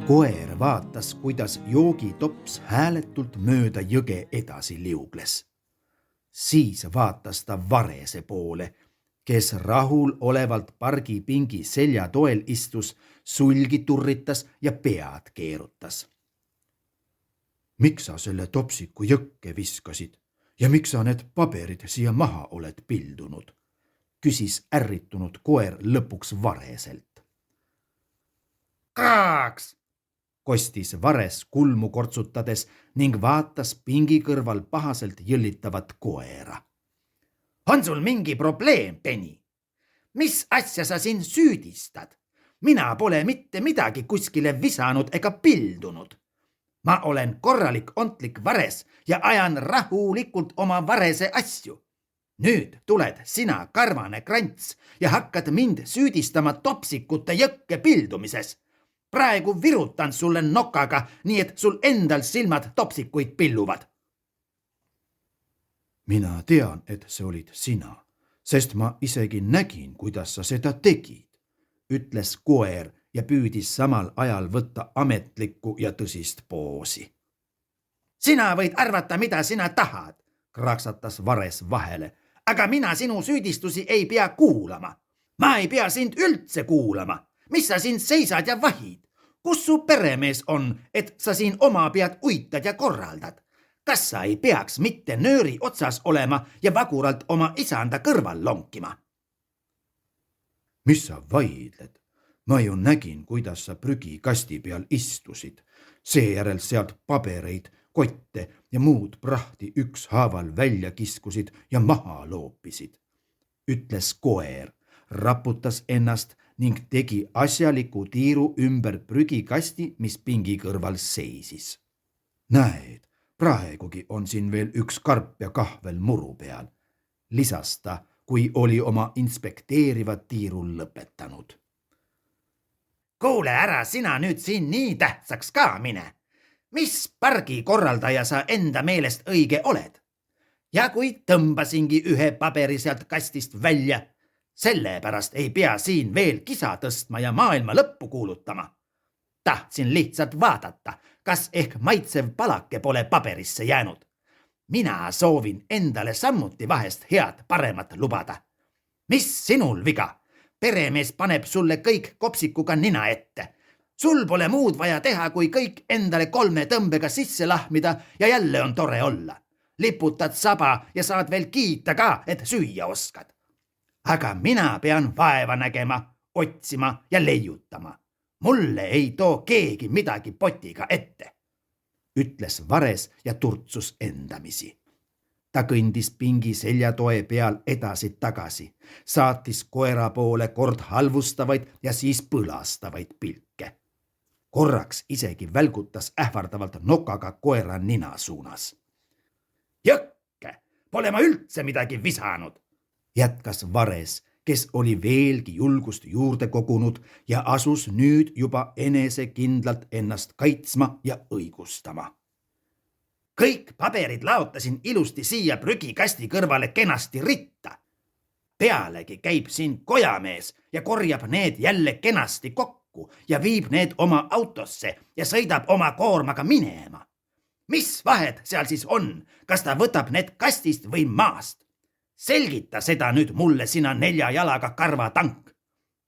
Koer vaatas, kuidas joogitops hääletult mööda jõge edasi liugles. Siis vaatas ta Varese poole, kes rahul olevalt pargipingi selja toel istus, sulgi turritas ja pead keerutas. Miks sa selle topsiku jõkke viskasid ja miks sa need paberid siia maha oled pildunud? Küsis ärritunud koer lõpuks Vareselt. Kraaks! Kostis Vares kulmu kortsutades ning vaatas pingi kõrval pahaselt jõllitavat koera. On sul mingi probleem, Penny? Mis asja sa siin süüdistad? Mina pole mitte midagi kuskile visanud ega pildunud. Ma olen korralik ontlik Vares ja ajan rahulikult oma Varese asju. Nüüd tuled sina, karvane krants, ja hakkad mind süüdistama topsikute jõkke pildumises. Praegu virutan sulle nokaga, nii et sul endal silmad topsikuid pilluvad. Mina tean, et see olid sina, sest ma isegi nägin, kuidas sa seda tegid, ütles koer ja püüdis samal ajal võtta ametlikku ja tõsist poosi. Sina võid arvata, mida sina tahad, kraaksatas Vares vahele, aga mina sinu süüdistusi ei pea kuulama. Ma ei pea sind üldse kuulama. Mis sa siin seisad ja vahid? Kus su peremees on, et sa siin oma pead uitad ja korraldad? Kas sa ei peaks mitte nööri otsas olema ja vaguralt oma isanda kõrval lonkima? Mis sa vaidled? Ma ju nägin, kuidas sa prügikasti peal istusid. Seejärel sealt pabereid, kotte ja muud prahti ükshaaval välja kiskusid ja maha loopisid, ütles koer, raputas ennast ning tegi asjaliku tiiru ümber prügikasti, mis pingi kõrval seisis. Näed, praegugi on siin veel üks karp ja kahvel muru peal, lisas ta, kui oli oma inspekteeriva tiiru lõpetanud. Kuule ära sina nüüd siin nii tähtsaks ka mine. Mis pargi korraldaja sa enda meelest õige oled? Ja kui tõmbasingi ühe paberi sealt kastist välja, sellepärast ei pea siin veel kisa tõstma ja maailma lõppu kuulutama. Tahtsin lihtsalt vaadata, kas ehk maitsev palake pole paberisse jäänud. Mina soovin endale sammuti vahest head paremat lubada. Mis sinul viga? Peremees paneb sulle kõik kopsikuga nina ette. Sul pole muud vaja teha, kui kõik endale 3 tõmbega sisse lahmida ja jälle on tore olla. Liputad saba ja saad veel kiita ka, et süüa oskad. Aga mina pean vaeva nägema, otsima ja leiutama. Mulle ei too keegi midagi potiga ette, ütles Vares ja turtsus endamisi. Ta kõndis pingi seljatoe peal edasi-tagasi, saatis koera poole kord halvustavaid ja siis põlastavaid pilke. Korraks isegi välgutas ähvardavalt nokaga koera nina suunas. Jõkke, pole ma üldse midagi visanud, jätkas Vares, kes oli veelgi julgust juurde kogunud ja asus nüüd juba enesekindlalt ennast kaitsma ja õigustama. Kõik paberid laotasin ilusti siia prügikasti kõrvale kenasti ritta. Pealegi käib siin kojamees ja korjab need jälle kenasti kokku ja viib need oma autosse ja sõidab oma koormaga minema. Mis vahet seal siis on, kas ta võtab need kastist või maast? Selgita seda nüüd mulle sina 4 jalaga karvatank.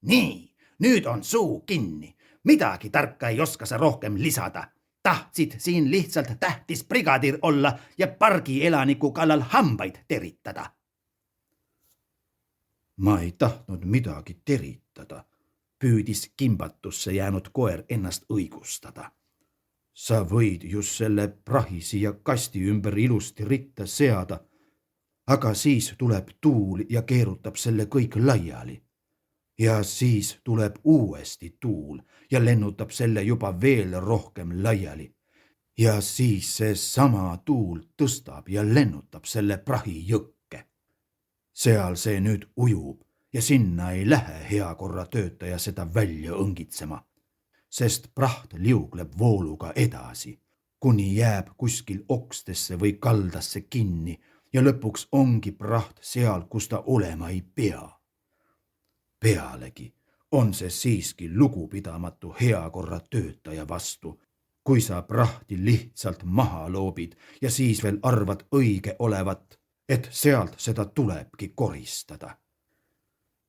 Nii, nüüd on suu kinni. Midagi tarka ei oska sa rohkem lisada. Tahtsid siin lihtsalt tähtis brigadir olla ja pargi elaniku kallal hambaid teritada. Ma ei tahtnud midagi teritada, püüdis kimbatusse jäänud koer ennast õigustada. Sa võid just selle prahi siia kasti ümber ilusti ritta seada, aga siis tuleb tuul ja keerutab selle kõik laiali. Ja siis tuleb uuesti tuul ja lennutab selle juba veel rohkem laiali. Ja siis see sama tuul tõstab ja lennutab selle prahi jõkke. Seal see nüüd ujub ja sinna ei lähe heakorra töötaja seda välja õngitsema, sest praht liugleb vooluga edasi, kuni jääb kuskil okstesse või kaldasse kinni ja lõpuks ongi praht seal, kus ta olema ei pea. Pealegi, on see siiski lugupidamatu heakorra töötaja vastu, kui sa prahti lihtsalt maha loobid ja siis veel arvad õige olevat, et sealt seda tulebki koristada.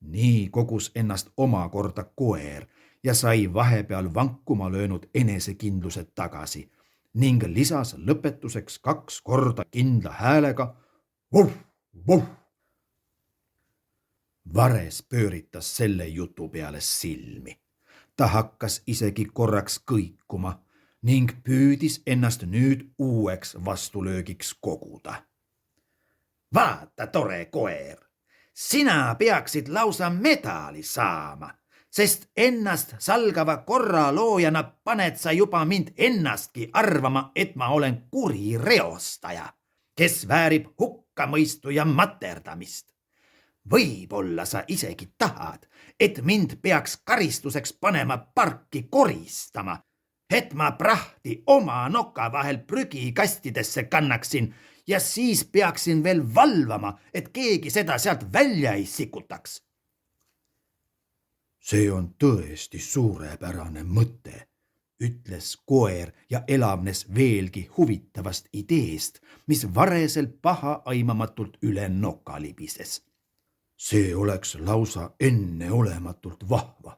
Nii kogus ennast omakorda koer ja sai vahepeal vankuma löönud enesekindlused tagasi ning lisas lõpetuseks 2 korda kindla häälega vuh, vuh. Vares pööritas selle jutu peale silmi. Ta hakkas isegi korraks kõikuma ning püüdis ennast nüüd uueks vastulöögiks koguda. Vaata, tore koer, sina peaksid lausa medali saama, sest ennast salgava korra loojana paned sa juba mind ennastki arvama, et ma olen kuri reostaja, kes väärib hukkamõistu ja materdamist. Võib-olla sa isegi tahad, et mind peaks karistuseks panema parki koristama, et ma prahti oma noka vahel prügikastidesse kannaksin ja siis peaksin veel valvama, et keegi seda sealt välja ei sikutaks. See on tõesti suurepärane mõte, ütles koer ja elavnes veelgi huvitavast ideest, mis Varesel paha aimamatult üle noka libises. See oleks lausa enneolematult vahva.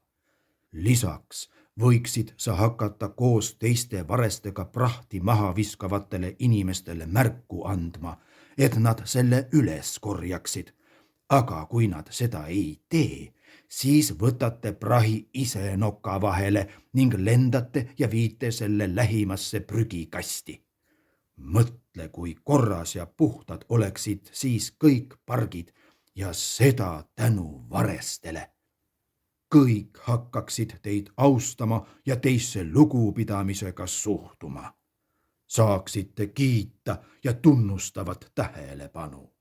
Lisaks võiksid sa hakata koos teiste varestega prahti maha viskavatele inimestele märku andma, et nad selle üles korjaksid. Aga kui nad seda ei tee, siis võtate prahi ise noka vahele ning lendate ja viite selle lähimasse prügikasti. Mõtle, kui korras ja puhtad oleksid siis kõik pargid ja seda tänu varestele. Kõik hakkaksid teid austama ja teisse lugupidamisega suhtuma. Saaksite kiita ja tunnustavat tähelepanu.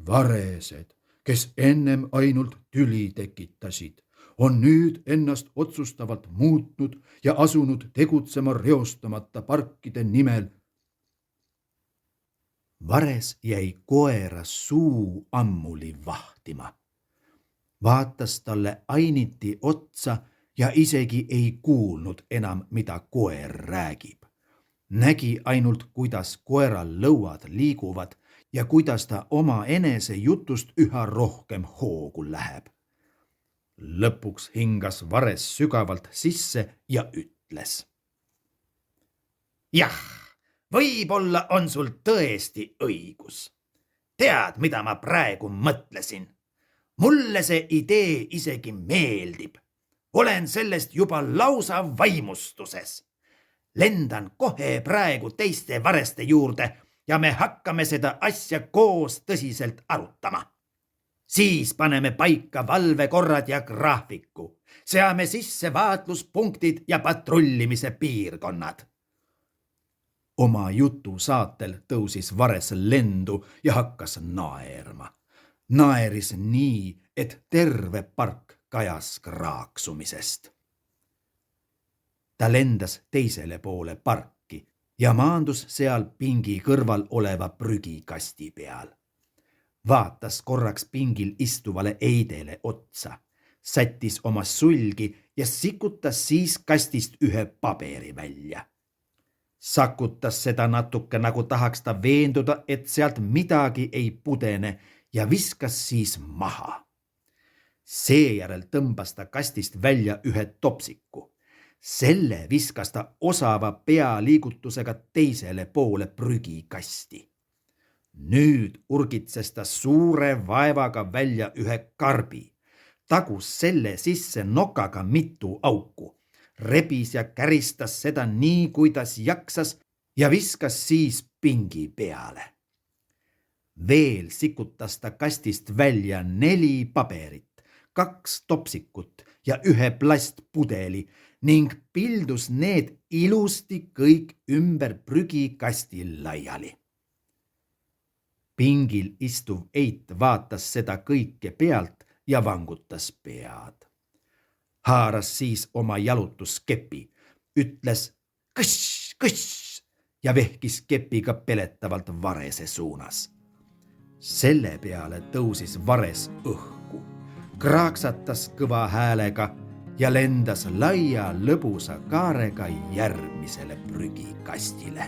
Varesed, kes ennem ainult tüli tekitasid, on nüüd ennast otsustavalt muutnud ja asunud tegutsema reostamata parkide nimel. Vares jäi koera suu ammuli vahtima. Vaatas talle ainiti otsa ja isegi ei kuulnud enam, mida koer räägib. Nägi ainult, kuidas koeral lõuad liiguvad ja kuidas ta oma enese jutust üha rohkem hoogu läheb. Lõpuks hingas Vares sügavalt sisse ja ütles. Jah, võib-olla on sul tõesti õigus. Tead, mida ma praegu mõtlesin? Mulle see idee isegi meeldib. Olen sellest juba lausa vaimustuses. Lendan kohe praegu teiste vareste juurde ja me hakkame seda asja koos tõsiselt arutama. Siis paneme paika valvekorrad ja graafiku. Seame sisse vaatluspunktid ja patrullimise piirkonnad. Oma jutu saatel tõusis Vares lendu ja hakkas naerma. Naeris nii, et terve park kajas kraaksumisest. Ta lendas teisele poole parki ja maandus seal pingi kõrval oleva prügikasti peal. Vaatas korraks pingil istuvale Eidele otsa, sättis oma sulgi ja sikutas siis kastist ühe paberi välja. Sakutas seda natuke, nagu tahaks ta veenduda, et sealt midagi ei pudene ja viskas siis maha. Seejärel tõmbas ta kastist välja ühe topsiku. Selle viskas ta osava pealiigutusega teisele poole prügikasti. Nüüd urgitses ta suure vaevaga välja ühe karbi, tagus selle sisse nokaga mitu auku, rebis ja käristas seda nii, kuidas jaksas ja viskas siis pingi peale. Veel sikutas ta kastist välja 4 paberit, 2 topsikut ja ühe plastpudeli ning pildus need ilusti kõik ümber prügikasti laiali. Pingil istuv Eit vaatas seda kõike pealt ja vangutas pead. Haaras siis oma jalutuskepi, ütles kõss, kõss ja vehkis kepiga peletavalt Varese suunas. Selle peale tõusis Vares õhku, kraaksatas kõva häälega ja lendas laia lõbusa kaarega järgmisele prügikastile.